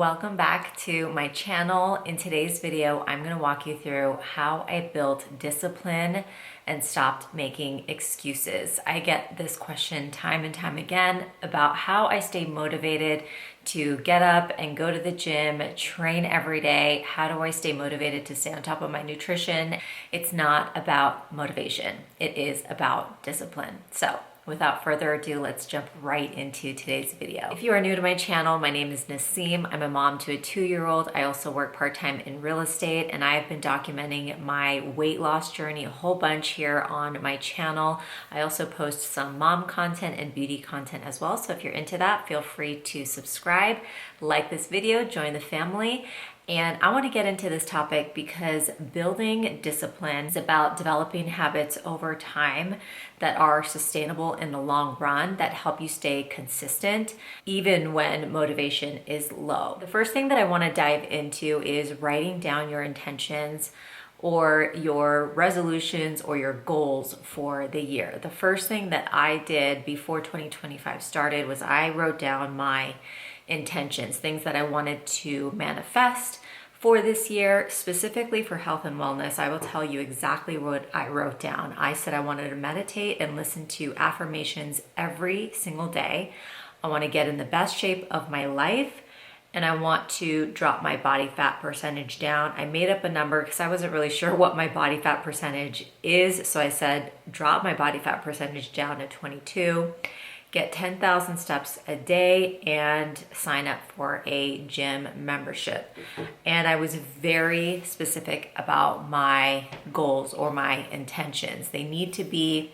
Welcome back to my channel. In today's video, I'm going to walk you through how I built discipline and stopped making excuses. I get this question time and time again about how I stay motivated to get up and go to the gym, train every day. How do I stay motivated to stay on top of my nutrition? It's not about motivation. It is about discipline. So without further ado, let's jump right into today's video. If you are new to my channel, my name is Naseem. I'm a mom to a 2-year-old. I also work part-time in real estate, and I've been documenting my weight loss journey a whole bunch here on my channel. I also post some mom content and beauty content as well. So if you're into that, feel free to subscribe, like this video, join the family. And I want to get into this topic because building discipline is about developing habits over time that are sustainable in the long run, that help you stay consistent even when motivation is low. The first thing that I want to dive into is writing down your intentions or your resolutions or your goals for the year. The first thing that I did before 2025 started was I wrote down my intentions, things that I wanted to manifest for this year, specifically for health and wellness. I will tell you exactly what I wrote down. I said I wanted to meditate and listen to affirmations every single day. I want to get in the best shape of my life, and I want to drop my body fat percentage down. I made up a number because I wasn't really sure what my body fat percentage is. So I said, drop my body fat percentage down to 22. Get 10,000 steps a day and sign up for a gym membership. And I was very specific about my goals or my intentions. They need to be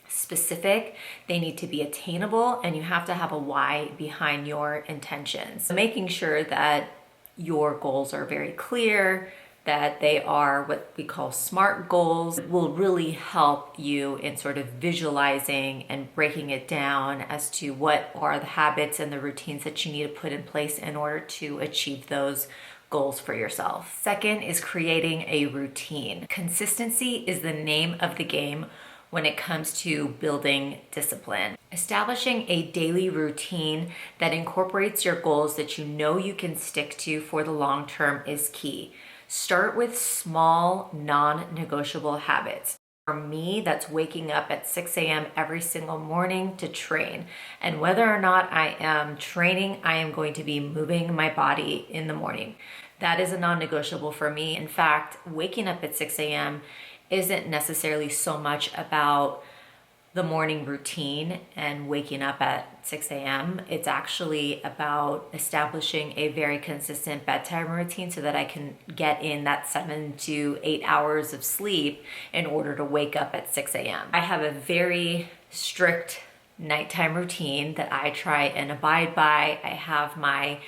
specific, they need to be attainable, and you have to have a why behind your intentions. Making sure that your goals are very clear, that they are what we call SMART goals, will really help you in sort of visualizing and breaking it down as to what are the habits and the routines that you need to put in place in order to achieve those goals for yourself. Second is creating a routine. Consistency is the name of the game when it comes to building discipline. Establishing a daily routine that incorporates your goals that you know you can stick to for the long term is key. Start with small, non-negotiable habits. For me, that's waking up at 6 a.m. every single morning to train. And whether or not I am training, I am going to be moving my body in the morning. That is a non-negotiable for me. In fact, waking up at 6 a.m. isn't necessarily so much about the morning routine and waking up at 6 a.m. It's actually about establishing a very consistent bedtime routine so that I can get in that 7 to 8 hours of sleep in order to wake up at 6 a.m. I have a very strict nighttime routine that I try and abide by. I have my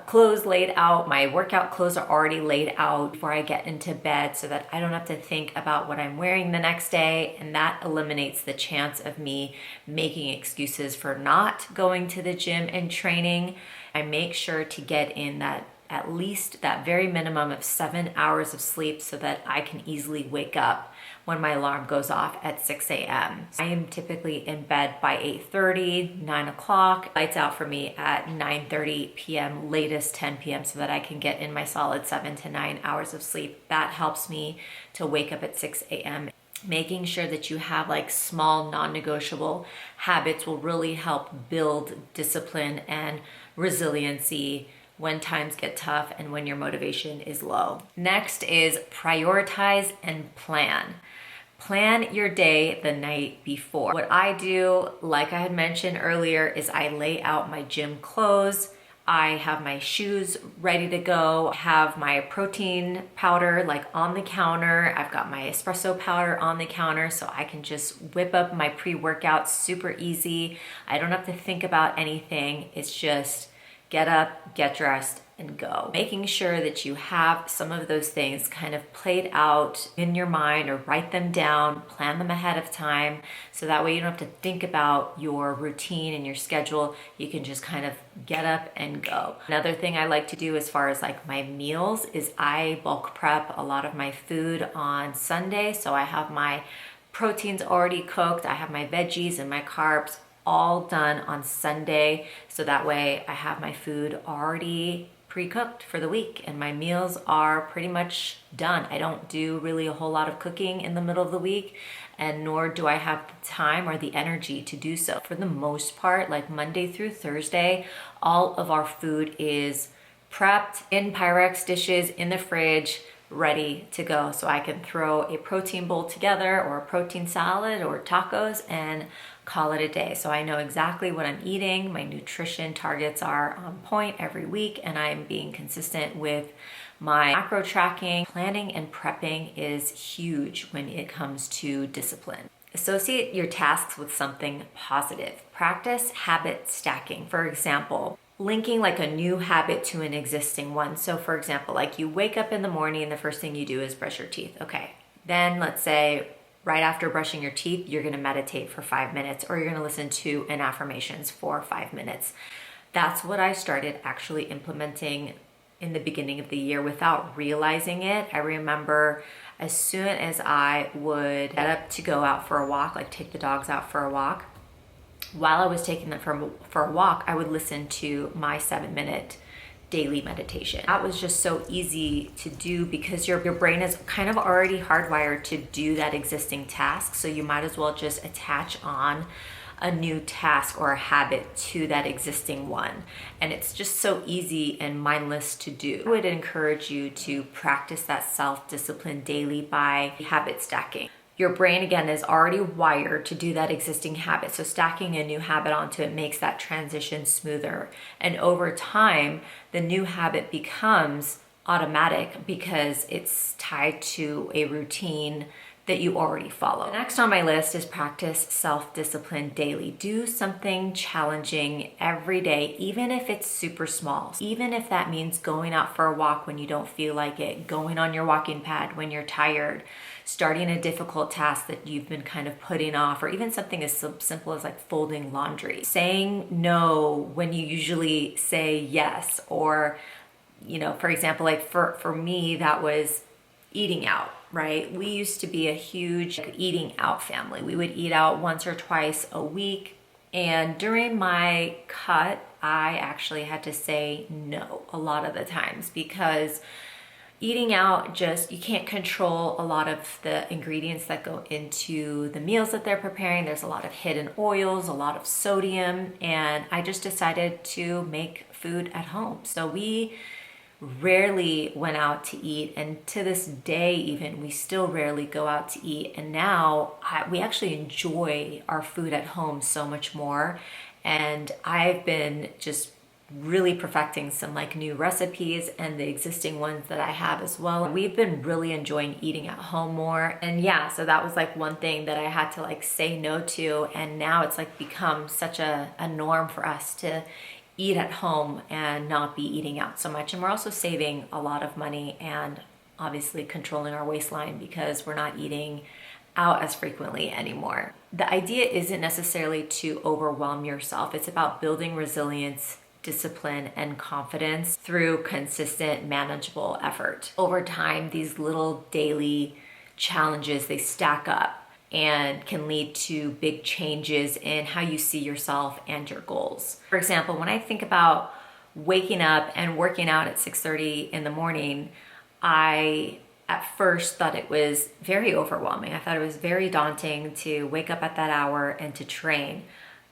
clothes laid out. My workout clothes are already laid out before I get into bed so that I don't have to think about what I'm wearing the next day, and that eliminates the chance of me making excuses for not going to the gym and training. I make sure to get in that at least that very minimum of 7 hours of sleep so that I can easily wake up when my alarm goes off at 6 a.m. I am typically in bed by 8:30, 9 o'clock. Lights out for me at 9:30 p.m., latest 10 p.m. so that I can get in my solid 7 to 9 hours of sleep. That helps me to wake up at 6 a.m. Making sure that you have like small non-negotiable habits will really help build discipline and resiliency when times get tough and when your motivation is low. Next is prioritize and plan. Plan your day the night before. What I do, like I had mentioned earlier, is I lay out my gym clothes. I have my shoes ready to go, have my protein powder like on the counter. I've got my espresso powder on the counter so I can just whip up my pre-workout super easy. I don't have to think about anything. It's just get up, get dressed, and go. Making sure that you have some of those things kind of played out in your mind or write them down, plan them ahead of time, so that way you don't have to think about your routine and your schedule. You can just kind of get up and go. Another thing I like to do as far as like my meals is I bulk prep a lot of my food on Sunday. So I have my proteins already cooked, I have my veggies and my carbs all done on Sunday. So that way I have my food already pre-cooked for the week, and my meals are pretty much done. I don't do really a whole lot of cooking in the middle of the week, and nor do I have the time or the energy to do so. For the most part, like Monday through Thursday, all of our food is prepped in Pyrex dishes in the fridge, ready to go. So I can throw a protein bowl together or a protein salad or tacos and call it a day. So I know exactly what I'm eating. My nutrition targets are on point every week, and I'm being consistent with my macro tracking. Planning and prepping is huge when it comes to discipline. Associate your tasks with something positive. Practice habit stacking. For example, linking like a new habit to an existing one. So for example, like you wake up in the morning and the first thing you do is brush your teeth. Okay, then let's say right after brushing your teeth, you're gonna meditate for 5 minutes, or you're gonna listen to an affirmations for 5 minutes. That's what I started actually implementing in the beginning of the year without realizing it. I remember as soon as I would get up to go out for a walk, like take the dogs out for a walk, while I was taking them for a walk, I would listen to my 7-minute daily meditation. That was just so easy to do because your brain is kind of already hardwired to do that existing task. So you might as well just attach on a new task or a habit to that existing one. And it's just so easy and mindless to do. I would encourage you to practice that self-discipline daily by habit stacking. Your brain, again, is already wired to do that existing habit. So stacking a new habit onto it makes that transition smoother. And over time, the new habit becomes automatic because it's tied to a routine that you already follow. Next on my list is practice self-discipline daily. Do something challenging every day, even if it's super small. Even if that means going out for a walk when you don't feel like it, going on your walking pad when you're tired, starting a difficult task that you've been kind of putting off, or even something as simple as like folding laundry. Saying no when you usually say yes, or, you know, for example, like for me, that was eating out, right? We used to be a huge eating out family. We would eat out once or twice a week. And during my cut, I actually had to say no a lot of the times because eating out, just, you can't control a lot of the ingredients that go into the meals that they're preparing. There's a lot of hidden oils, a lot of sodium, and I just decided to make food at home. So we rarely went out to eat, and to this day even, we still rarely go out to eat. And now we actually enjoy our food at home so much more. And I've been just really perfecting some like new recipes and the existing ones that I have as well. We've been really enjoying eating at home more. And yeah, so that was like one thing that I had to like say no to. And now it's like become such a norm for us to eat at home and not be eating out so much. And we're also saving a lot of money and obviously controlling our waistline because we're not eating out as frequently anymore. The idea isn't necessarily to overwhelm yourself. It's about building resilience, discipline, and confidence through consistent, manageable effort. Over time, these little daily challenges, they stack up and can lead to big changes in how you see yourself and your goals. For example, when I think about waking up and working out at 6:30 in the morning, I at first thought it was very overwhelming. I thought it was very daunting to wake up at that hour and to train.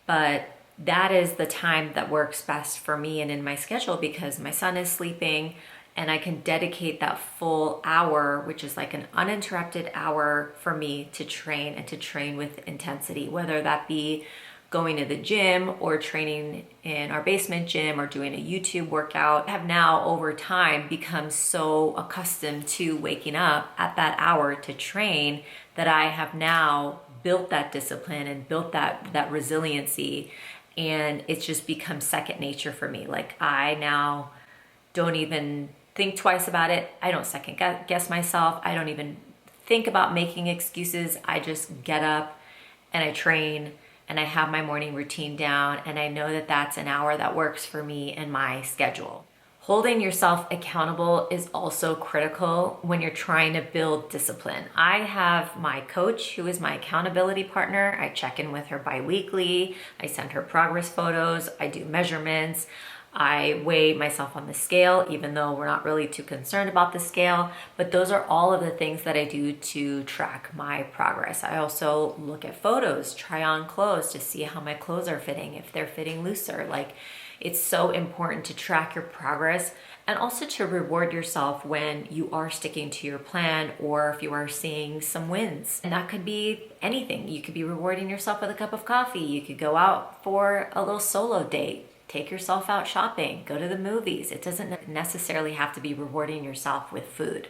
But that is the time that works best for me and in my schedule because my son is sleeping and I can dedicate that full hour, which is like an uninterrupted hour for me to train and to train with intensity, whether that be going to the gym or training in our basement gym or doing a YouTube workout. I have now over time become so accustomed to waking up at that hour to train that I have now built that discipline and built that resiliency, and it's just become second nature for me. Like I now don't even think twice about it. I don't second guess myself. I don't even think about making excuses. I just get up and I train and I have my morning routine down, and I know that that's an hour that works for me and my schedule. Holding yourself accountable is also critical when you're trying to build discipline. I have my coach who is my accountability partner. I check in with her bi-weekly. I send her progress photos. I do measurements. I weigh myself on the scale, even though we're not really too concerned about the scale, but those are all of the things that I do to track my progress. I also look at photos, try on clothes to see how my clothes are fitting, if they're fitting looser. Like, it's so important to track your progress and also to reward yourself when you are sticking to your plan or if you are seeing some wins. And that could be anything. You could be rewarding yourself with a cup of coffee. You could go out for a little solo date. Take yourself out shopping, go to the movies. It doesn't necessarily have to be rewarding yourself with food,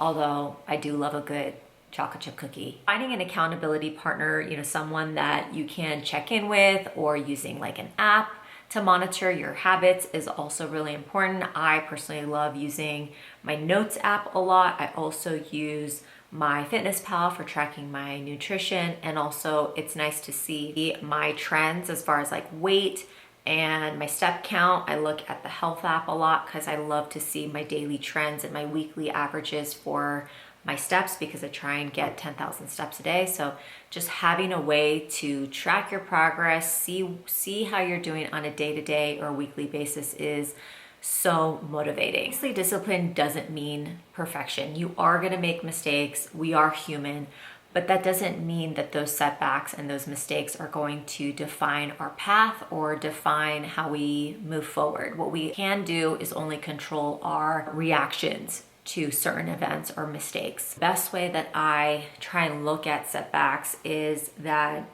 although I do love a good chocolate chip cookie. Finding an accountability partner, someone that you can check in with, or using like an app to monitor your habits is also really important. I personally love using my Notes app a lot. I also use my FitnessPal for tracking my nutrition, and also it's nice to see my trends as far as like weight and my step count. I look at the health app a lot because I love to see my daily trends and my weekly averages for my steps, because I try and get 10,000 steps a day. So just having a way to track your progress, see how you're doing on a day-to-day or weekly basis is so motivating. Obviously, discipline doesn't mean perfection. You are going to make mistakes. We are human. But that doesn't mean that those setbacks and those mistakes are going to define our path or define how we move forward. What we can do is only control our reactions to certain events or mistakes. The best way that I try and look at setbacks is that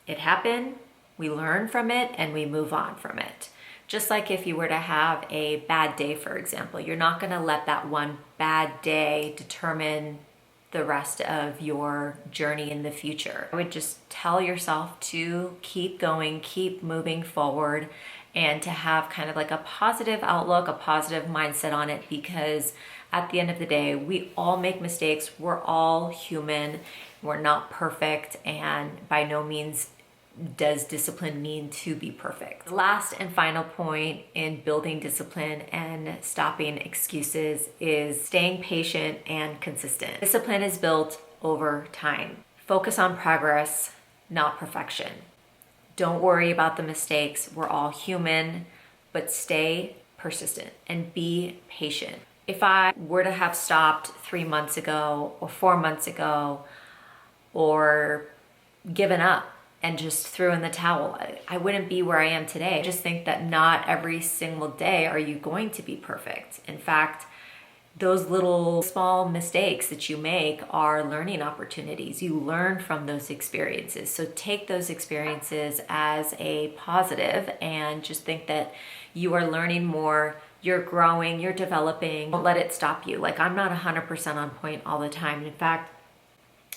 it happened, we learn from it, and we move on from it. Just like if you were to have a bad day, for example, you're not going to let that one bad day determine the rest of your journey in the future. I would just tell yourself to keep going, keep moving forward, and to have kind of like a positive outlook, a positive mindset on it, because at the end of the day, we all make mistakes. We're all human. We're not perfect, and by no means does discipline mean to be perfect. The last and final point in building discipline and stopping excuses is staying patient and consistent. Discipline is built over time. Focus on progress, not perfection. Don't worry about the mistakes. We're all human, but stay persistent and be patient. If I were to have stopped 3 months ago or 4 months ago, or given up and just threw in the towel, I wouldn't be where I am today. I just think that not every single day are you going to be perfect. In fact, those little small mistakes that you make are learning opportunities. You learn from those experiences. So take those experiences as a positive and just think that you are learning more, you're growing, you're developing. Don't let it stop you. Like, I'm not 100% on point all the time. In fact,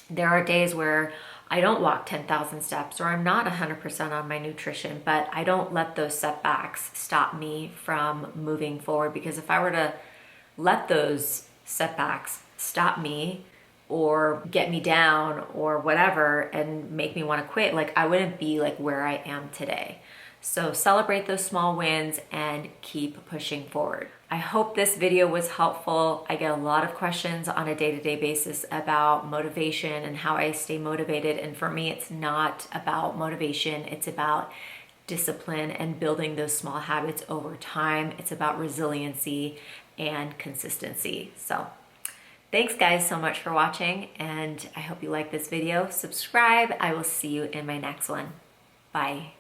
there are days where I don't walk 10,000 steps, or I'm not 100% on my nutrition, but I don't let those setbacks stop me from moving forward, because if I were to let those setbacks stop me or get me down or whatever and make me want to quit, like, I wouldn't be like where I am today. So celebrate those small wins and keep pushing forward. I hope this video was helpful. I get a lot of questions on a day-to-day basis about motivation and how I stay motivated. And for me, it's not about motivation. It's about discipline and building those small habits over time. It's about resiliency and consistency. So thanks guys so much for watching, and I hope you like this video. Subscribe. I will see you in my next one. Bye.